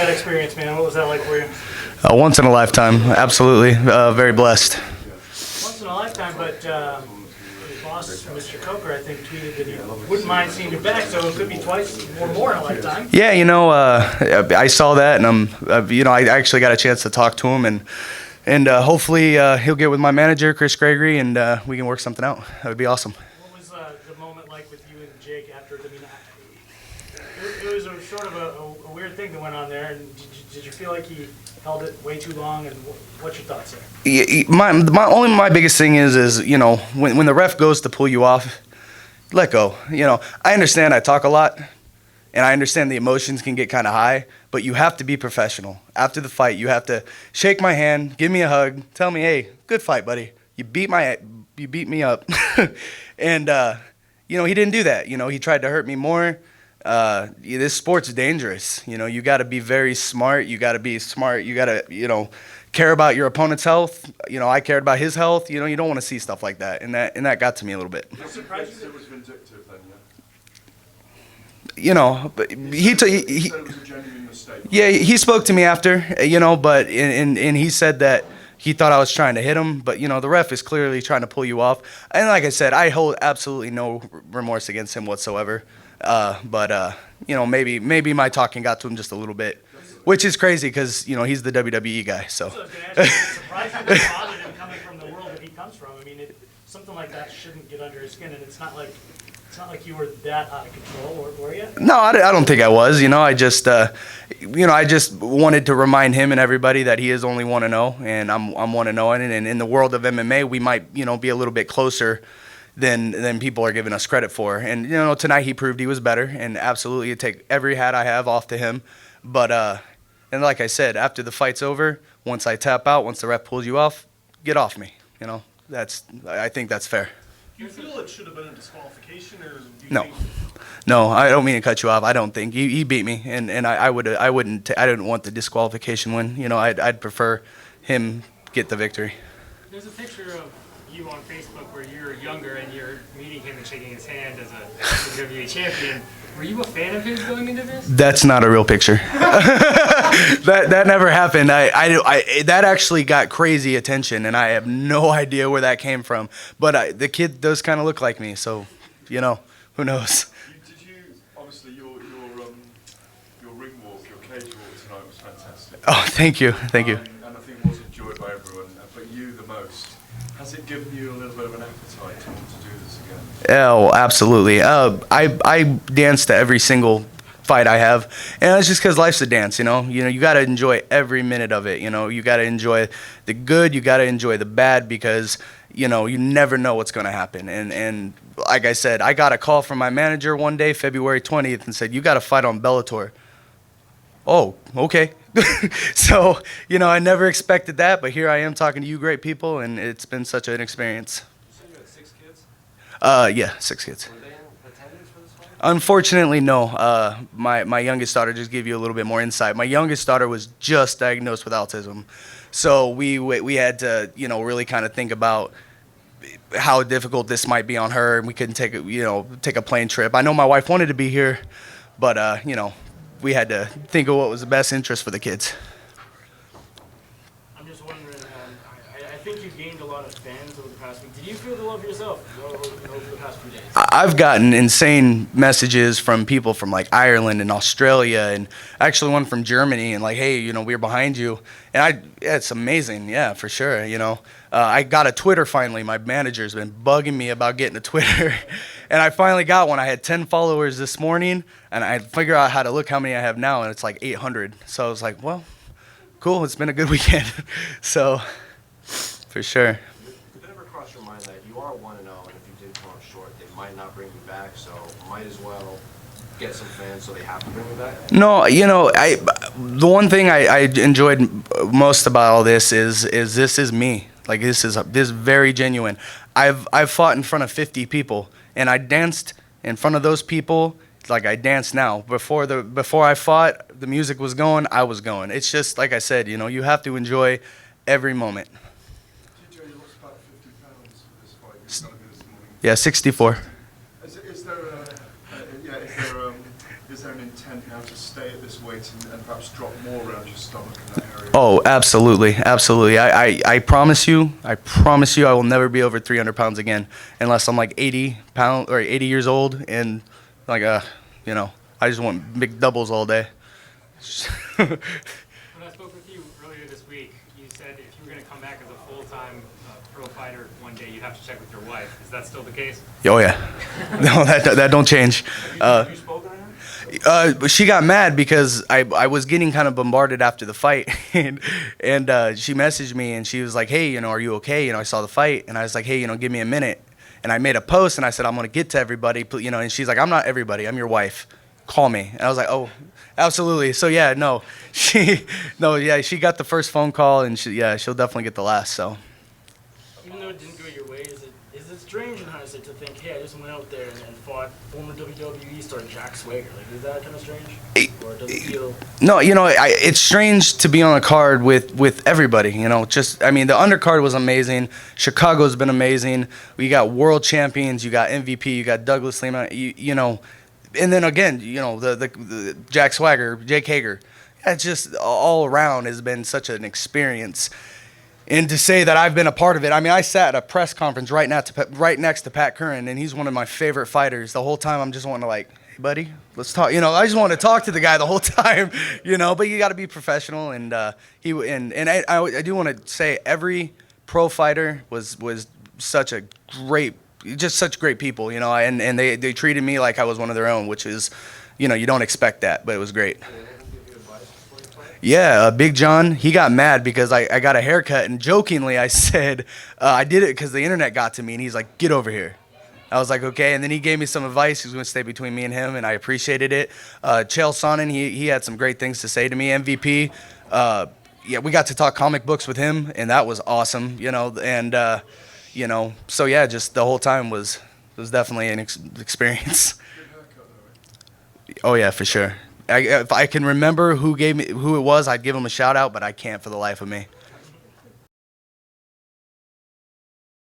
that experience, man? What was that like for you? Once in a lifetime, absolutely. Very blessed. Once in a lifetime, but your boss, Mr. Coker, I think, tweeted that he wouldn't mind seeing you back, so it could be twice or more in a lifetime. Yeah, I saw that, and I actually got a chance to talk to him, and hopefully he'll get with my manager, Chris Gregory, and we can work something out. That would be awesome. What was the moment like with you and Jake after? I mean, it was sort of a weird thing that went on there, and did you feel like he held it way too long, and what's your thoughts there? Yeah, my biggest thing is when the ref goes to pull you off, let go. I understand I talk a lot, and I understand the emotions can get kind of high, but you have to be professional. After the fight, you have to shake my hand, give me a hug, tell me, hey, good fight, buddy. You beat me up, and he didn't do that. He tried to hurt me more. This sport's dangerous. You got to be very smart. You got to be smart. You got to, care about your opponent's health. I cared about his health. You don't want to see stuff like that, and that got to me a little bit. I'm surprised it was vindictive then, But he said it was a genuine mistake. Yeah, he spoke to me after, but and he said that he thought I was trying to hit him, but the ref is clearly trying to pull you off. And like I said, I hold absolutely no remorse against him whatsoever. But maybe my talking got to him just a little bit, which is crazy because he's the WWE guy. So. It's surprising that bothered him coming from the world that he comes from. I mean, something like that shouldn't get under his skin, and it's not like you were that out of control, were you? No, I don't think I was. I just wanted to remind him and everybody that he is only 1-0, and I'm 1-0, and in the world of MMA, we might be a little bit closer than people are giving us credit for. And tonight he proved he was better, and absolutely take every hat I have off to him. But and like I said, after the fight's over, once I tap out, once the ref pulls you off, get off me. I think that's fair. Do you feel it should have been a disqualification, or do you No. think? No, I don't mean to cut you off. I don't think he beat me, and I didn't want the disqualification win. I'd prefer him get the victory. There's a picture of you on Facebook where you're younger and you're meeting him and shaking his hand as a WWE champion. Were you a fan of his going into this? That's not a real picture. that never happened. That actually got crazy attention, and I have no idea where that came from. But the kid does kind of look like me, so who knows? Did you obviously your ring walk, your cage walk tonight was fantastic. Oh, thank you. And I think it was enjoyed by everyone, but you the most. Has it given you a little bit of an appetite to want to do this again? Oh, absolutely. I dance to every single fight I have, and it's just because life's a dance. You got to enjoy every minute of it. You got to enjoy the good, you got to enjoy the bad, because you never know what's going to happen. And like I said, I got a call from my manager one day, February 20th, and said, you got to fight on Bellator. Oh, okay. So, I never expected that, but here I am talking to you great people, and it's been such an experience. You said you had 6 kids? Yeah, 6 kids. Were they in attendance for this fight? Unfortunately, no. My youngest daughter, just give you a little bit more insight. My youngest daughter was just diagnosed with autism. So we had to, really kind of think about how difficult this might be on her, and we couldn't take a plane trip. I know my wife wanted to be here, but we had to think of what was the best interest for the kids. I'm just wondering, I think you gained a lot of fans over the past week. Did you feel the love yourself over the past few days? I've gotten insane messages from people from like Ireland and Australia, and actually one from Germany, and like, hey, we're behind you. And it's amazing, yeah, for sure. I got a Twitter finally. My manager's been bugging me about getting a Twitter, and I finally got one. I had 10 followers this morning, and I figured out how to look how many I have now, and it's like 800. So I was like, well, cool. It's been a good weekend. So, for sure. Did it ever cross your mind that you are 1-0, and if you did come up short, they might not bring you back, so might as well get some fans so they have to bring you back? No, the one thing I enjoyed most about all this is this is me. Like, this is very genuine. I've fought in front of 50 people, and I danced in front of those people like I dance now. Before I fought, the music was going, I was going. It's just like I said, you have to enjoy every moment. TJ, you lost about 50 pounds for this fight. You're going to be this morning. Yeah, 64. Is there an intent now to stay at this weight and perhaps drop more around your stomach in that area? Oh, absolutely, absolutely. I promise you, I will never be over 300 pounds again, unless I'm like 80 years old and like you know, I just want big doubles all day. When I spoke with you earlier this week, you said if you were going to come back as a full-time pro fighter one day, you'd have to check with your wife. Is that still the case? Oh yeah, no, that don't change. Have you spoken to her? She got mad because I was getting kind of bombarded after the fight, and she messaged me and she was like, hey, you know, are you okay? You know, I saw the fight, and I was like, hey, you know, give me a minute. And I made a post and I said, I'm gonna get to everybody, you know. And she's like, I'm not everybody, I'm your wife. Call me. And I was like, oh, absolutely. So yeah, no, she got the first phone call, and she'll definitely get the last. So. Even though it didn't go your way, is it strange in hindsight to think, hey, I just went out there and fought former WWE star Jack Swagger? Like, is that kind of strange? Or does it feel... No, you know, it's strange to be on a card with everybody, you know. Just, I mean, the undercard was amazing. Chicago's been amazing. We got world champions. You got MVP. You got Douglas Lima. You know, and then again, you know, the Jack Swagger, Jake Hager. It's just all around has been such an experience. And to say that I've been a part of it, I mean, I sat at a press conference right next to Pat Curran, and he's one of my favorite fighters. The whole time I'm just wanting to like, hey, buddy, let's talk. You know, I just want to talk to the guy the whole time, you know. But you got to be professional, and I do want to say every pro fighter was such a great, just such great people, you know. And they treated me like I was one of their own, which is, you know, you don't expect that, but it was great. Yeah, Big John, he got mad because I got a haircut, and jokingly I said, I did it because the internet got to me, and he's like, get over here. I was like, okay, and then he gave me some advice. He was going to stay between me and him, and I appreciated it. Chael Sonnen, he had some great things to say to me. MVP, yeah, we got to talk comic books with him, and that was awesome, you know, and, you know, so yeah, just the whole time was definitely an experience. Oh, yeah, for sure. If I can remember who it was, I'd give him a shout out, but I can't for the life of me.